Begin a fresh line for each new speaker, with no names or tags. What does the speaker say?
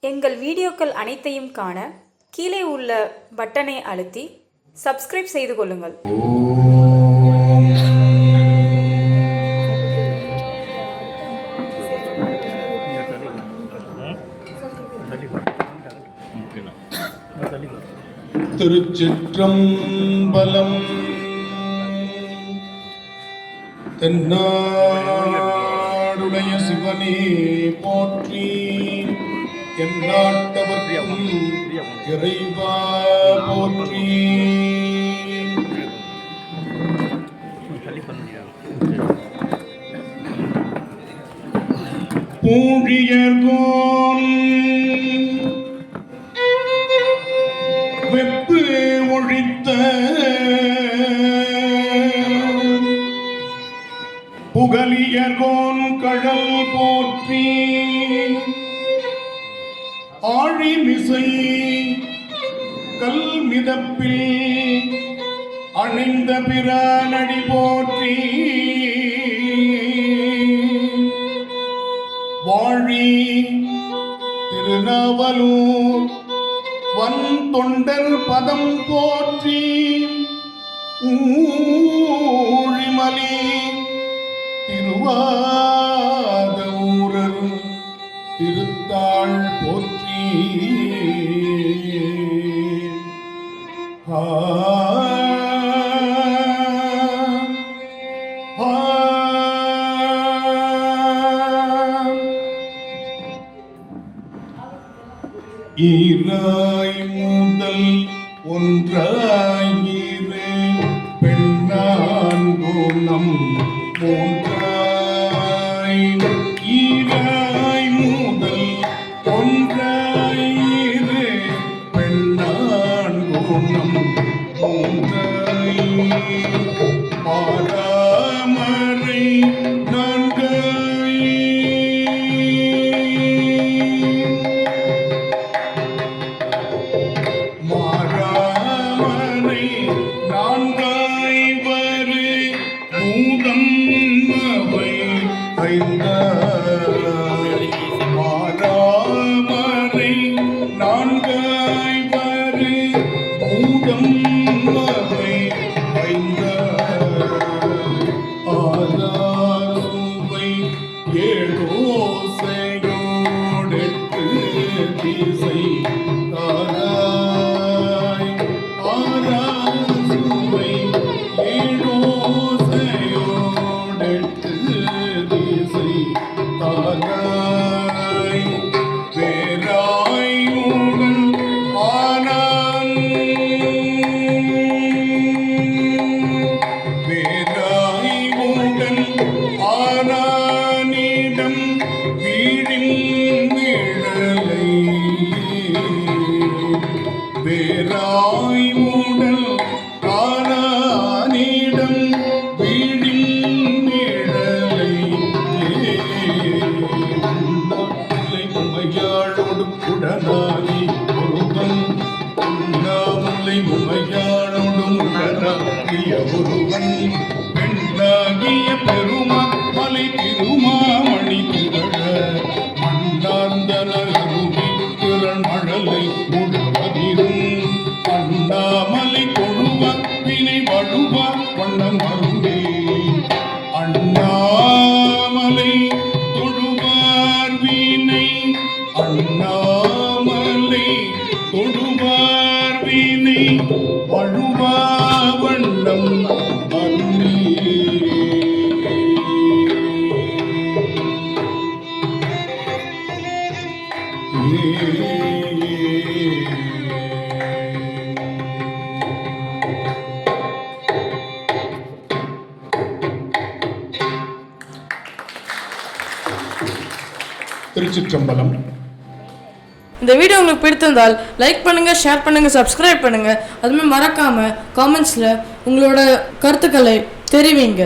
எங்கள் வீடியோக்கள் அனைத்தையும் காண கீழே உள்ள பட்டனை அழுத்தி சப்ஸ்கிரைப் செய்து கொள்ளுங்கள்.
திருச்சிற்றம்பலம். தென்னாடுடைய சிவனே போற்றி, எந்நாட்டவர்க்கும் இறைவா போற்றி. பூழியர்கோன் வெப்பு ஒழித்த புகலியர்கோன் கழல் போற்றி. ஆழிமிசை கல்மிதப்பில் அணைந்த பிரானடி போற்றி. வாழி திருநாவலூர் வன் தொண்டர் பதம் போற்றி. ஊழிமலி திருவாதூரர் திருத்தாள் போற்றி. ஈராய் முதல் ஒன்றாயிரு பெண்ணான் குணம் மூன்றாய். ஈராய் முதல் ஒன்றாயிரு பெண்ணான் குணம் மூன்றாய். பாராமரை நான்காய். மாராமரை நான்காய் வரு பூதம் அவை ஐந்தாய். மாராமரை நான்காய் வரு பூதம் அவை ஐந்தாய். ஆதார் சுவை ஏழோசையோடெட்டு திசை தாராய். ஆதார் சுவை ஏழோசையோடெட்டு திசை தாராய். பேராய் உடன் ஆனான். பேராய் உடன் ஆனானிடம் வீழின் விழலை. பேராய் உடல் ஆனானிடம் வீழின் விழலை. உமையாளோடு குடனாகி ஒருவன். உண்ணாமுலை உமையாளோடு உடனாகிய ஒருவன். பெண்ணாகிய பெருமலை திருமாமணி திகழ மண்ணார்ந்தன அருவி திரள் மழலை முழுவதிரும். அண்ணாமலை கொழுவ வினை வழுவ வண்ணம் அருந்தே. அண்ணாமலை தொழுவார் வினை. அண்ணாமலை தொழுவார் வினை வழுவா வண்ணம் அருந்தே. திருச்சிற்றம்பலம்.
இந்த வீடியோ உங்களுக்கு பிடித்திருந்தால் லைக் பண்ணுங்க, ஷேர் பண்ணுங்க, சப்ஸ்கிரைப் பண்ணுங்க. அதுமாதிரி மறக்காம காமெண்ட்ஸ்ல உங்களோட கருத்துக்களை தெரிவிங்க.